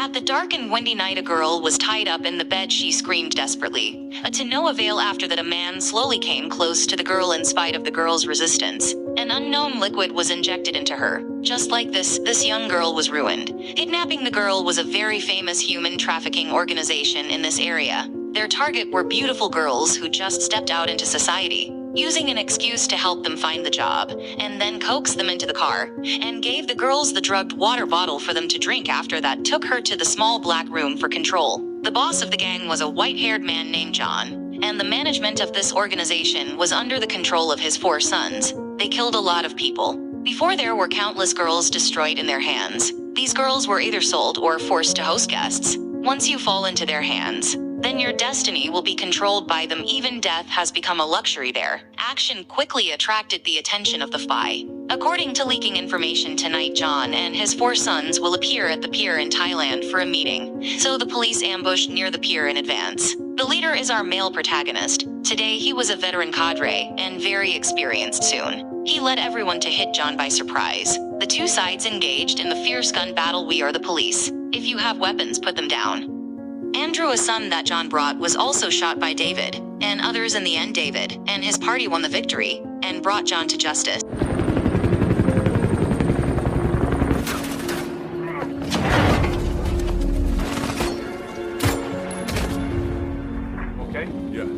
At the dark and windy night, a girl was tied up in the bed. She screamed desperately. To no avail. After that, a man slowly came close to the girl. In spite of the girl's resistance, an unknown liquid was injected into her. Just like this young girl was ruined. Kidnapping the girl was a very famous human trafficking organization in this area. Their target were beautiful girls who just stepped out into society, using an excuse to help them find the job, and then coaxed them into the car, and gave the girls the drugged water bottle for them to drink. After that, took her to the small black room for control. The boss of the gang was a white-haired man named John, and the management of this organization was under the control of his 4 sons. They killed a lot of people. Before, there were countless girls destroyed in their hands. These girls were either sold or forced to host guests. Once you fall into their hands, then your destiny will be controlled by them. Even death has become a luxury there. Action quickly attracted the attention of the FI. According to leaking information, tonight John and his 4 sons will appear at the pier in Thailand for a meeting. So the police ambushed near the pier in advance. The leader is our male protagonist. Today he was a veteran cadre and very experienced. Soon, he led everyone to hit John by surprise. The 2 sides engaged in the fierce gun battle. We are the police. If you have weapons, put them down. Andrew, a son that John brought, was also shot by David and others. In the end, David and his party won the victory and brought John to justice. Okay? Yeah.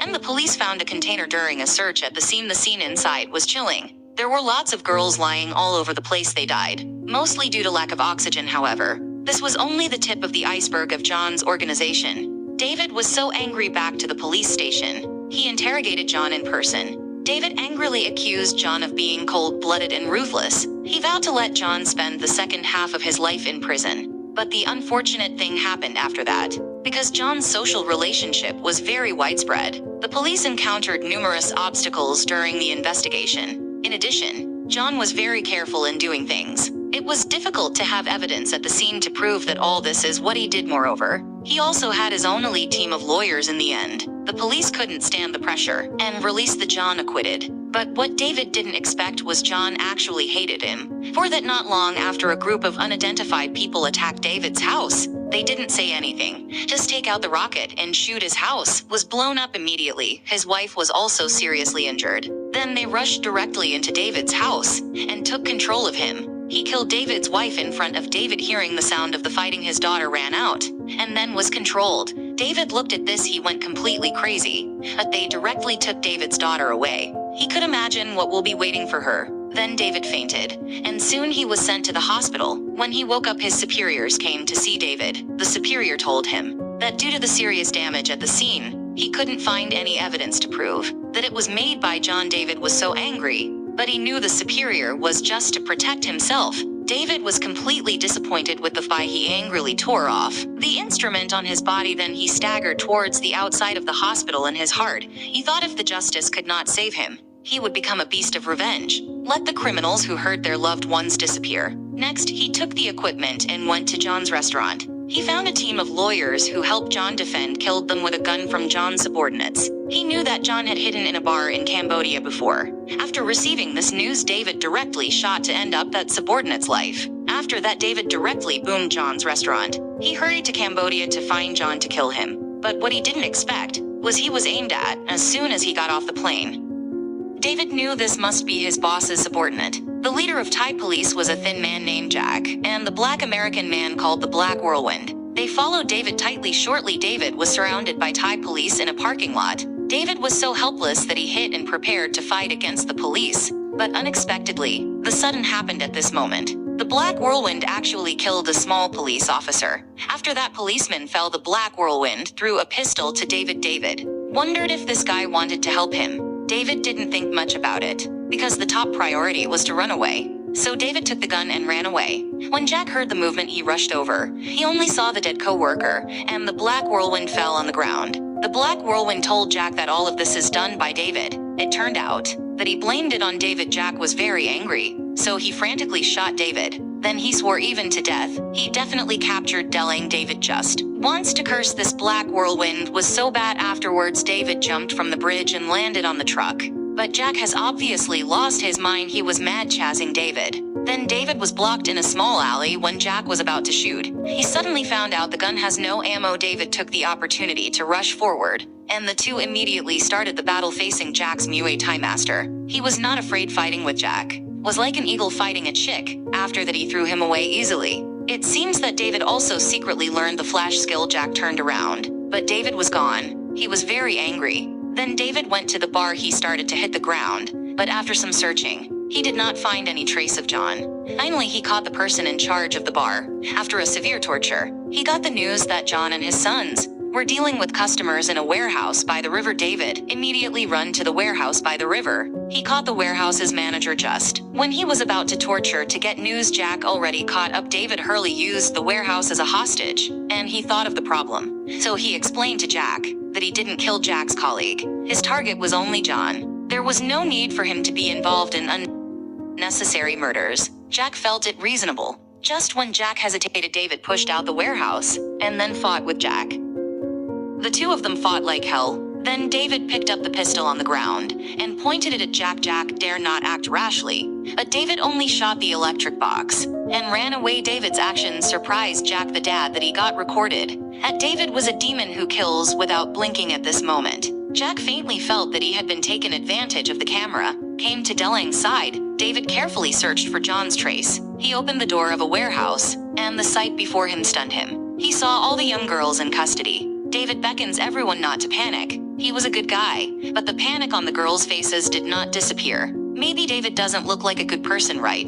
And the police found a container during a search at the scene. The scene inside was chilling. There were lots of girls lying all over the place. They died, mostly due to lack of oxygen. However, this was only the tip of the iceberg of John's organization. David was so angry. Back to the police station, he interrogated John in person. David angrily accused John of being cold-blooded and ruthless. He vowed to let John spend the second half of his life in prison. But the unfortunate thing happened after that. Because John's social relationship was very widespread, the police encountered numerous obstacles during the investigation. In addition, John was very careful in doing things. It was difficult to have evidence at the scene to prove that all this is what he did. Moreover, he also had his own elite team of lawyers. In the end, the police couldn't stand the pressure and released the John acquitted. But what David didn't expect was John actually hated him. For that, not long after, a group of unidentified people attacked David's house. They didn't say anything, just take out the rocket and shoot. His house was blown up immediately. His wife was also seriously injured. Then they rushed directly into David's house and took control of him. He killed David's wife in front of David. Hearing the sound of the fighting, his daughter ran out and then was controlled. David looked at this. He went completely crazy. But they directly took David's daughter away. He could imagine what will be waiting for her. Then David fainted, and soon he was sent to the hospital. When he woke up, his superiors came to see David. The superior told him that due to the serious damage at the scene, he couldn't find any evidence to prove that it was made by John. David was so angry, but he knew the superior was just to protect himself. David was completely disappointed with the fight. He angrily tore off the instrument on his body. Then he staggered towards the outside of the hospital. In his heart, he thought if the justice could not save him, he would become a beast of revenge. Let the criminals who hurt their loved ones disappear. Next, he took the equipment and went to John's restaurant. He found a team of lawyers who helped John defend, killed them with a gun from John's subordinates. He knew that John had hidden in a bar in Cambodia before. After receiving this news, David directly shot to end up that subordinate's life. After that, David directly boomed John's restaurant. He hurried to Cambodia to find John to kill him. But what he didn't expect was he was aimed at as soon as he got off the plane. David knew this must be his boss's subordinate. The leader of Thai police was a thin man named Jack, and the black American man called the Black Whirlwind. They followed David tightly. Shortly, David was surrounded by Thai police in a parking lot. David was so helpless that he hid and prepared to fight against the police. But unexpectedly, the sudden happened at this moment. The Black Whirlwind actually killed a small police officer. After that policeman fell, the Black Whirlwind threw a pistol to David. David wondered if this guy wanted to help him. David didn't think much about it, because the top priority was to run away. So David took the gun and ran away. When Jack heard the movement, he rushed over. He only saw the dead co-worker, and the Black Whirlwind fell on the ground. The Black Whirlwind told Jack that all of this is done by David. It turned out that he blamed it on David. Jack was very angry, so he frantically shot David. Then he swore even to death. He definitely captured Delling. David just wants to curse this Black Whirlwind was so bad. Afterwards, David jumped from the bridge and landed on the truck. But Jack has obviously lost his mind. He was mad chasing David. Then David was blocked in a small alley when Jack was about to shoot. He suddenly found out the gun has no ammo. David took the opportunity to rush forward, and the two immediately started the battle facing Jack's Muay Thai master. He was not afraid. Fighting with Jack was like an eagle fighting a chick. After that, he threw him away easily. It seems that David also secretly learned the flash skill. Jack turned around, but David was gone. He was very angry. Then David went to the bar. He started to hit the ground, but after some searching, he did not find any trace of John. Finally, he caught the person in charge of the bar. After a severe torture, he got the news that John and his sons were dealing with customers in a warehouse by the river. David immediately ran to the warehouse by the river. He caught the warehouse's manager just when he was about to torture to get news. Jack already caught up. David Hurley used the warehouse as a hostage, and he thought of the problem. So he explained to Jack that he didn't kill Jack's colleague. His target was only John. There was no need for him to be involved in unnecessary murders. Jack felt it reasonable. Just when Jack hesitated, David pushed out the warehouse and then fought with Jack. The two of them fought like hell. Then David picked up the pistol on the ground and pointed it at Jack. Jack dare not act rashly, but David only shot the electric box and ran away. David's actions surprised Jack, the dad that he got recorded at David was a demon who kills without blinking. At this moment, Jack faintly felt that he had been taken advantage of. The camera came to Delang's side. David carefully searched for John's trace. He opened the door of a warehouse, and the sight before him stunned him. He saw all the young girls in custody. David beckons everyone not to panic. He was a good guy, but the panic on the girls' faces did not disappear. Maybe David doesn't look like a good person, right?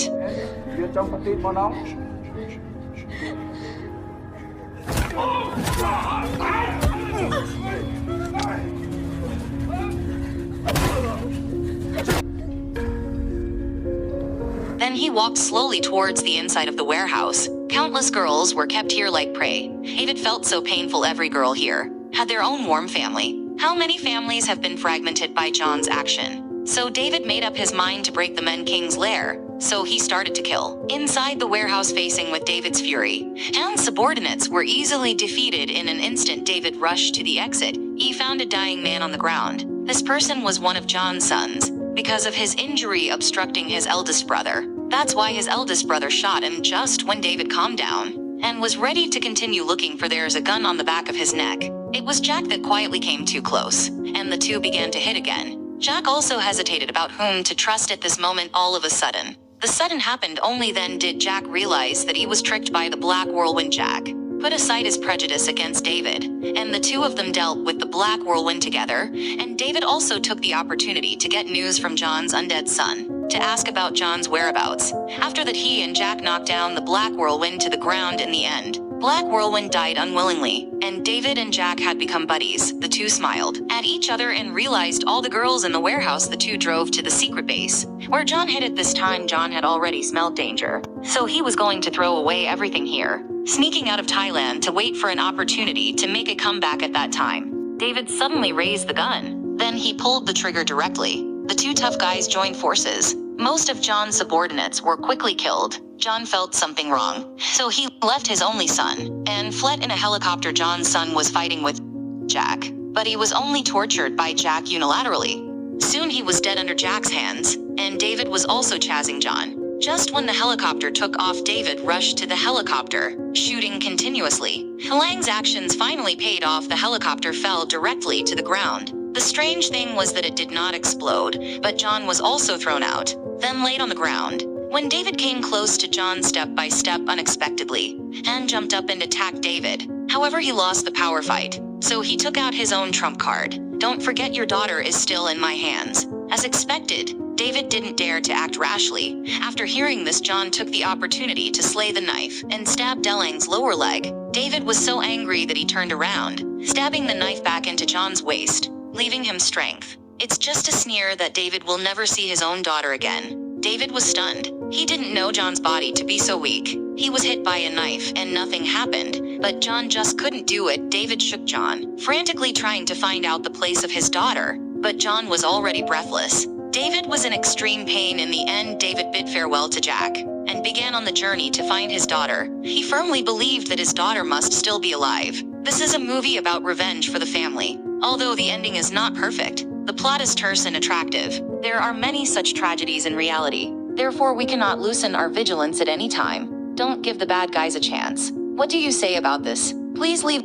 Then he walked slowly towards the inside of the warehouse. Countless girls were kept here like prey. David felt so painful. Every girl here had their own warm family. How many families have been fragmented by John's action? So David made up his mind to break the Men King's lair. So he started to kill. Inside the warehouse, facing with David's fury, John's subordinates were easily defeated in an instant. David rushed to the exit. He found a dying man on the ground. This person was one of John's sons, because of his injury obstructing his eldest brother. That's why his eldest brother shot him. Just when David calmed down and was ready to continue looking for, there's a gun on the back of his neck. It was Jack that quietly came too close, and the two began to hit again. Jack also hesitated about whom to trust at this moment. All of a sudden, the sudden happened. Only then did Jack realize that he was tricked by the Black Whirlwind. Jack put aside his prejudice against David, and the two of them dealt with the Black Whirlwind together. And David also took the opportunity to get news from John's undead son, to ask about John's whereabouts. After that, he and Jack knocked down the Black Whirlwind to the ground. In the end, Black Whirlwind died unwillingly, and David and Jack had become buddies. The two smiled at each other and realized all the girls in the warehouse. The two drove to the secret base, where John hid. At this time, John had already smelled danger, so he was going to throw away everything here, sneaking out of Thailand to wait for an opportunity to make a comeback. At that time, David suddenly raised the gun. Then he pulled the trigger directly. The two tough guys joined forces. Most of John's subordinates were quickly killed. John felt something wrong, so he left his only son and fled in a helicopter. John's son was fighting with Jack, but he was only tortured by Jack unilaterally. Soon he was dead under Jack's hands, and David was also chasing John. Just when the helicopter took off, David rushed to the helicopter, shooting continuously. Lang's actions finally paid off. The helicopter fell directly to the ground. The strange thing was that it did not explode, but John was also thrown out, then laid on the ground. When David came close to John step by step unexpectedly, and jumped up and attacked David. However, he lost the power fight, so he took out his own trump card. Don't forget, your daughter is still in my hands. As expected, David didn't dare to act rashly. After hearing this, John took the opportunity to slay the knife and stab Delang's lower leg. David was so angry that he turned around, stabbing the knife back into John's waist, leaving him strength. It's just a sneer that David will never see his own daughter again. David was stunned. He didn't know John's body to be so weak. He was hit by a knife and nothing happened, but John just couldn't do it. David shook John, frantically trying to find out the place of his daughter, but John was already breathless. David was in extreme pain. In the end, David bid farewell to Jack and began on the journey to find his daughter. He firmly believed that his daughter must still be alive. This is a movie about revenge for the family. Although the ending is not perfect, the plot is terse and attractive. There are many such tragedies in reality. Therefore, we cannot loosen our vigilance at any time. Don't give the bad guys a chance. What do you say about this? Please leave